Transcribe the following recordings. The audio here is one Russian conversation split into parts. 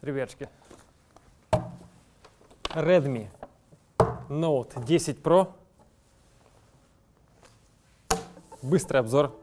Ребятушки, Redmi Note 10 Pro. Быстрый обзор.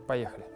Поехали.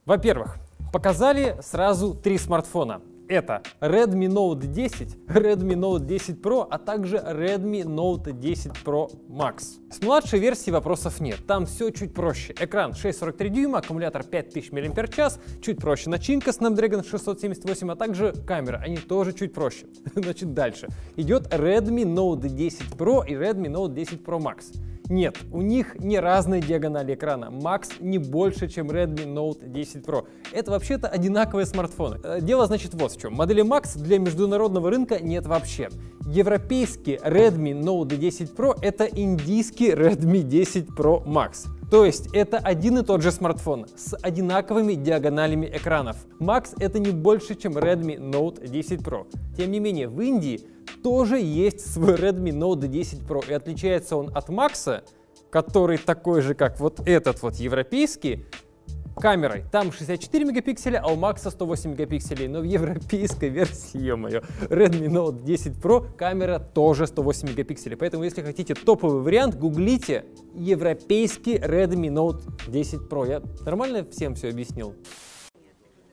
Во-первых, показали сразу три смартфона. Это Redmi Note 10, Redmi Note 10 Pro, а также Redmi Note 10 Pro Max. С младшей версией вопросов нет, там все чуть проще. Экран 6,43 дюйма, аккумулятор 5000 мАч, чуть проще начинка Snapdragon 678, а также камера, они тоже чуть проще. Значит, дальше. Идет Redmi Note 10 Pro и Redmi Note 10 Pro Max. Нет, у них не разные диагонали экрана. Max не больше, чем Redmi Note 10 Pro. Это вообще-то одинаковые смартфоны. Дело, значит, вот в чем. Модели Max для международного рынка нет вообще. Европейский Redmi Note 10 Pro — это индийский Redmi 10 Pro Max. То есть это один и тот же смартфон с одинаковыми диагоналями экранов. Max — это не больше, чем Redmi Note 10 Pro. Тем не менее, в Индии тоже есть свой Redmi Note 10 Pro, и отличается он от Max, который такой же, как вот этот вот европейский, камерой. Там 64 мегапикселя, а у Max 108 мегапикселей. Но в европейской версии, ё-моё, Redmi Note 10 Pro камера тоже 108 мегапикселей. Поэтому, если хотите топовый вариант, гуглите европейский Redmi Note 10 Pro. Я нормально всем все объяснил?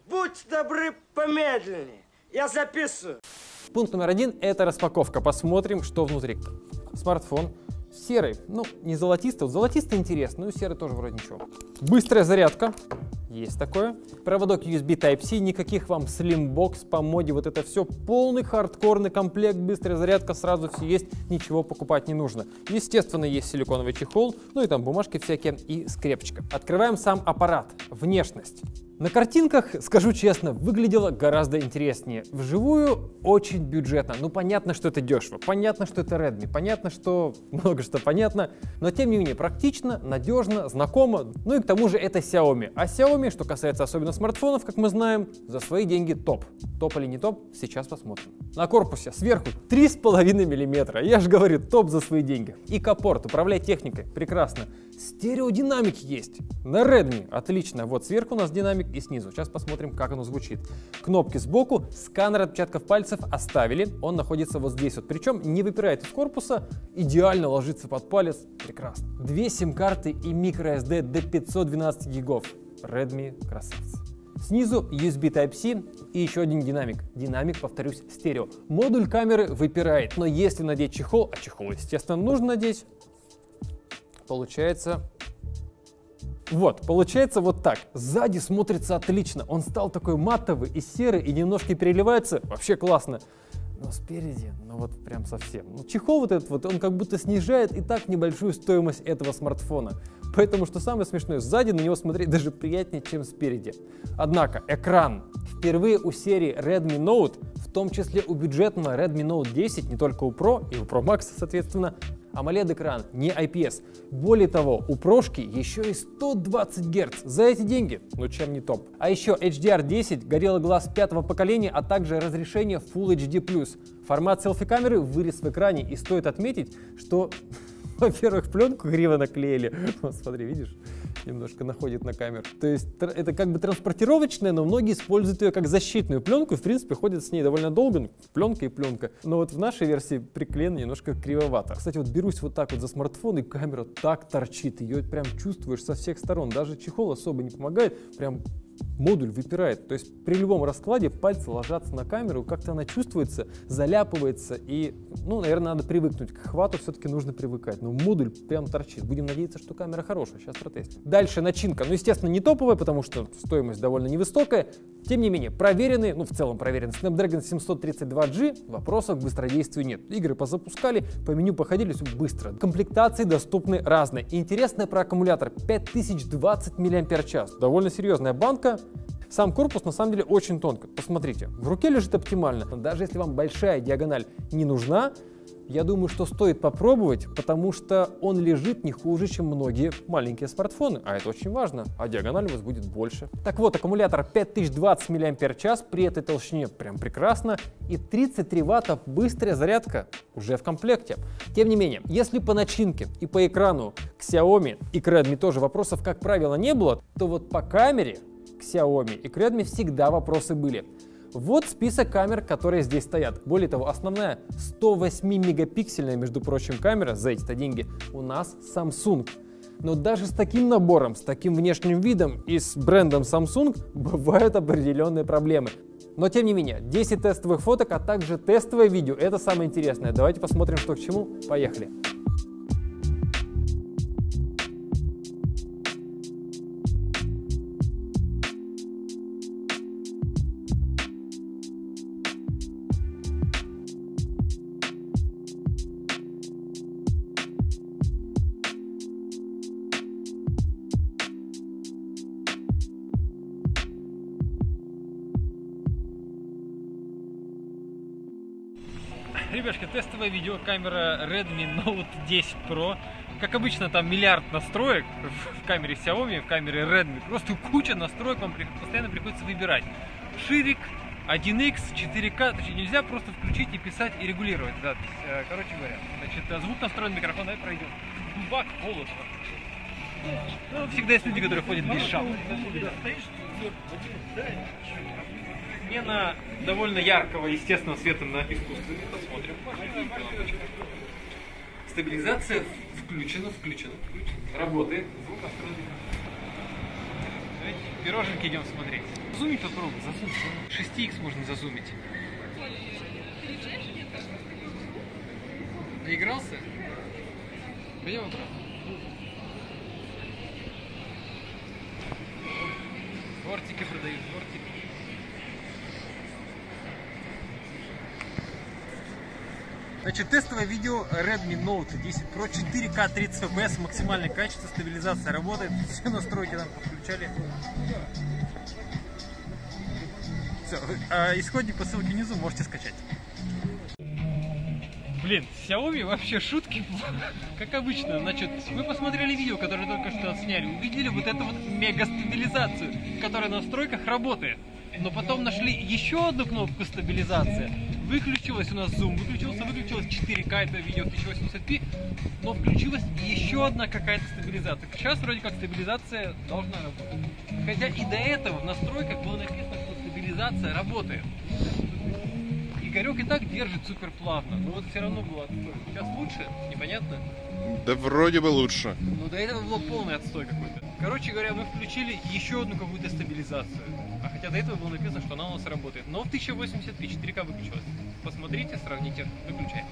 Будьте добры, помедленнее. Я записываю. Пункт номер один — это распаковка. Посмотрим, что внутри. Смартфон серый, ну, не золотистый. Вот золотистый интересно, но серый тоже вроде ничего. Быстрая зарядка. Есть такое. Проводок USB Type-C, никаких вам Slimbox по моде, вот это все. Полный хардкорный комплект, быстрая зарядка, сразу все есть, ничего покупать не нужно. Естественно, есть силиконовый чехол, ну и там бумажки всякие и скрепочка. Открываем сам аппарат. Внешность. На картинках, скажу честно, выглядело гораздо интереснее. Вживую очень бюджетно. Ну, понятно, что это дешево, понятно, что это Redmi, понятно, что много что понятно, но тем не менее практично, надежно, знакомо. Ну и к тому же это Xiaomi. А Xiaomi, что касается особенно смартфонов, как мы знаем, за свои деньги топ. Топ или не топ, сейчас посмотрим. На корпусе сверху 3,5 мм. Я же говорю, топ за свои деньги. И капорт, управлять техникой, прекрасно. Стереодинамик есть. На Redmi отлично. Вот сверху у нас динамик и снизу. Сейчас посмотрим, как оно звучит. Кнопки сбоку, сканер отпечатков пальцев оставили. Он находится вот здесь вот. Причем не выпирает из корпуса, идеально ложится под палец. Прекрасно. Две сим-карты и microSD до 512 гигов. Redmi красавцы. Снизу USB Type-C и еще один динамик. Динамик, повторюсь, стерео. Модуль камеры выпирает, но если надеть чехол, а чехол, естественно, нужно надеть, получается вот так. Сзади смотрится отлично. Он стал такой матовый и серый, и немножко переливается. Вообще классно. Но спереди, ну вот прям совсем. Ну, чехол вот этот вот, он как будто снижает и так небольшую стоимость этого смартфона. Поэтому, что самое смешное, сзади на него смотреть даже приятнее, чем спереди. Однако, экран. Впервые у серии Redmi Note, в том числе у бюджетного Redmi Note 10, не только у Pro и у Pro Max, соответственно, AMOLED-экран, не IPS. Более того, у прошки еще и 120 Гц. За эти деньги, ну чем не топ. А еще HDR10, Gorilla Glass 5-го поколения, а также разрешение Full HD+. Формат селфи-камеры вырез в экране. И стоит отметить, что, во-первых, пленку криво наклеили. Вот смотри, видишь? Немножко находит на камеру. То есть это как бы транспортировочная, но многие используют ее как защитную пленку и, в принципе, ходят с ней довольно долго. Пленка и пленка. Но вот в нашей версии приклеена немножко кривовато. Кстати, вот берусь вот так вот за смартфон, и камера так торчит. Ее прям чувствуешь со всех сторон. Даже чехол особо не помогает. Прям модуль выпирает. То есть при любом раскладе пальцы ложатся на камеру, как-то она чувствуется, заляпывается. И, ну, наверное, надо привыкнуть. К хвату все-таки нужно привыкать. Но модуль прям торчит. Будем надеяться, что камера хорошая. Сейчас протестим. Дальше начинка. Ну, естественно, не топовая, потому что стоимость довольно невысокая. Тем не менее, проверенный, ну, в целом проверенный Snapdragon 732G, вопросов к быстродействию нет. Игры позапускали, по меню походили, все быстро. Комплектации доступны разные. Интересное про аккумулятор. 5020 мАч. Довольно серьезная банка. Сам корпус на самом деле очень тонко. Посмотрите, в руке лежит оптимально. Но даже если вам большая диагональ не нужна, Я думаю, что стоит попробовать, потому что он лежит не хуже, чем многие маленькие смартфоны, а это очень важно, а диагональ у вас будет больше. Так вот, аккумулятор 5020 мАч, при этой толщине прям прекрасно, и 33 Вт быстрая зарядка уже в комплекте. Тем не менее, если по начинке и по экрану к Xiaomi и к Redmi тоже вопросов, как правило, не было, то вот по камере к Xiaomi и к Redmi всегда вопросы были. Вот список камер, которые здесь стоят. Более того, основная 108-мегапиксельная, между прочим, камера за эти-то деньги у нас Samsung. Но даже с таким набором, с таким внешним видом и с брендом Samsung бывают определенные проблемы. Но тем не менее, 10 тестовых фоток, а также тестовое видео — это самое интересное. Давайте посмотрим, что к чему. Поехали! Ребятки, тестовое видео, камера Redmi Note 10 Pro. Как обычно, там миллиард настроек в камере Xiaomi, в камере Redmi. Просто куча настроек, вам постоянно приходится выбирать. Ширик, 1x, 4К, точнее, нельзя просто включить и писать и регулировать запись. Короче говоря, значит, звук настроен, микрофон, давай пройдем. Бак, холодно. Ну, всегда есть люди, которые ходят без шапки. Смена довольно яркого естественного света на искусственный. Посмотрим. Стабилизация включена. Работает. Звук настроен. Давайте пироженки идем смотреть. Зумить попробуй, зазум. 6х можно зазумить. Доигрался? Пойдем обратно. Тортики продают, тортики. Значит, тестовое видео Redmi Note 10 Pro 4К 30 FPS, максимальное качество, стабилизация работает, все настройки нам подключали. Все, исходник по ссылке внизу можете скачать. Блин, Xiaomi вообще шутки, как обычно. Значит, вы посмотрели видео, которое только что отсняли, увидели вот эту вот мега-стабилизацию, которая на настройках работает. Но потом нашли еще одну кнопку стабилизации. Выключилась у нас зум, выключилась 4К, это видео в 1080p, но включилась еще одна какая-то стабилизация. Сейчас вроде как стабилизация должна работать. Хотя и до этого в настройках было написано, что стабилизация работает. Игорек и так держит супер плавно, но вот все равно было отстой. Сейчас лучше? Непонятно? Да вроде бы лучше. Но до этого было полный отстой какой-то. Короче говоря, мы включили еще одну какую-то стабилизацию. А хотя до этого было написано, что она у нас работает. Но в 1080p 4К выключилась. Посмотрите, сравните, выключаем.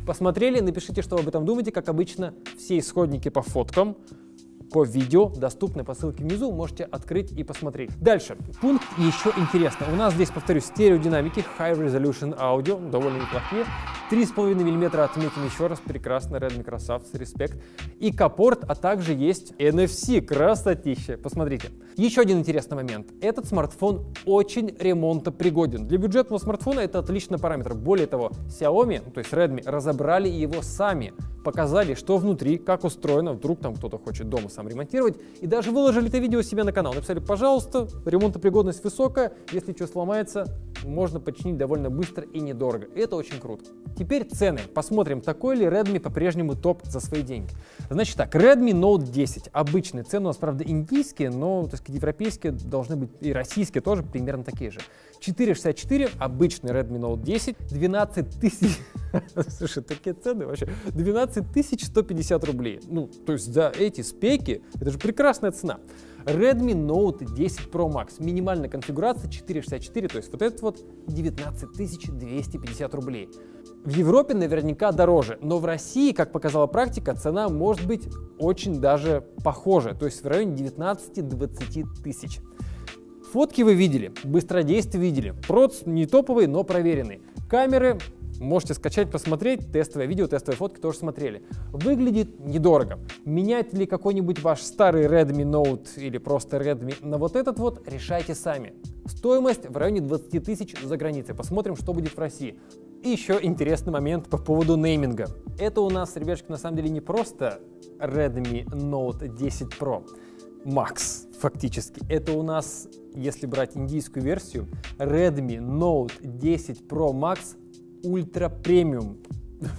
Посмотрели, напишите, что вы об этом думаете. Как обычно, все исходники по фоткам, по видео доступны по ссылке внизу, можете открыть и посмотреть. Дальше, пункт еще интересно. У нас здесь, повторюсь, стереодинамики, High Resolution Audio, довольно неплохие. 3,5 мм отметим еще раз, прекрасно, Redmi красавцы, респект. И К-порт, а также есть NFC, красотища, посмотрите. Еще один интересный момент. Этот смартфон очень ремонтопригоден. Для бюджетного смартфона это отличный параметр. Более того, Xiaomi, то есть Redmi, разобрали его сами, показали, что внутри, как устроено, вдруг там кто-то хочет дома сам ремонтировать, и даже выложили это видео себе на канал. Написали, пожалуйста, ремонтопригодность высокая, если что сломается, можно починить довольно быстро и недорого. Это очень круто. Теперь цены. Посмотрим, такой ли Redmi по-прежнему топ за свои деньги. Значит так, Redmi Note 10. Обычные цены у нас, правда, индийские, но, так сказать, европейские должны быть, и российские тоже примерно такие же. 464, обычный Redmi Note 10, 12 тысяч... Слушай, такие цены вообще. 12 150 рублей. Ну, то есть за эти спеки, это же прекрасная цена. Redmi Note 10 Pro Max. Минимальная конфигурация 464, то есть вот этот вот 19 250 рублей. В Европе наверняка дороже, но в России, как показала практика, цена может быть очень даже похожа, то есть в районе 19-20 тысяч. Фотки вы видели, быстродействие видели, проц не топовый, но проверенный. Камеры можете скачать, посмотреть, тестовое видео, тестовые фотки тоже смотрели. Выглядит недорого. Менять ли какой-нибудь ваш старый Redmi Note или просто Redmi на вот этот вот, решайте сами. Стоимость в районе 20 тысяч за границей. Посмотрим, что будет в России. И еще интересный момент по поводу нейминга. Это у нас, ребятушки, на самом деле не просто Redmi Note 10 Pro Max, фактически. Это у нас, если брать индийскую версию, Redmi Note 10 Pro Max Ultra Premium.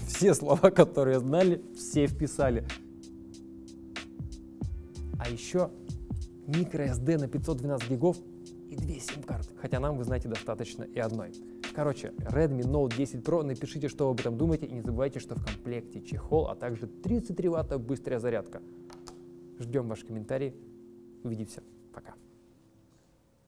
Все слова, которые знали, все вписали. А еще microSD на 512 гигов и 2 сим-карты. Хотя нам, вы знаете, достаточно и одной. Короче, Redmi Note 10 Pro, напишите, что вы об этом думаете, и не забывайте, что в комплекте чехол, а также 33 ватта быстрая зарядка. Ждем ваши комментарии. Увидимся. Пока.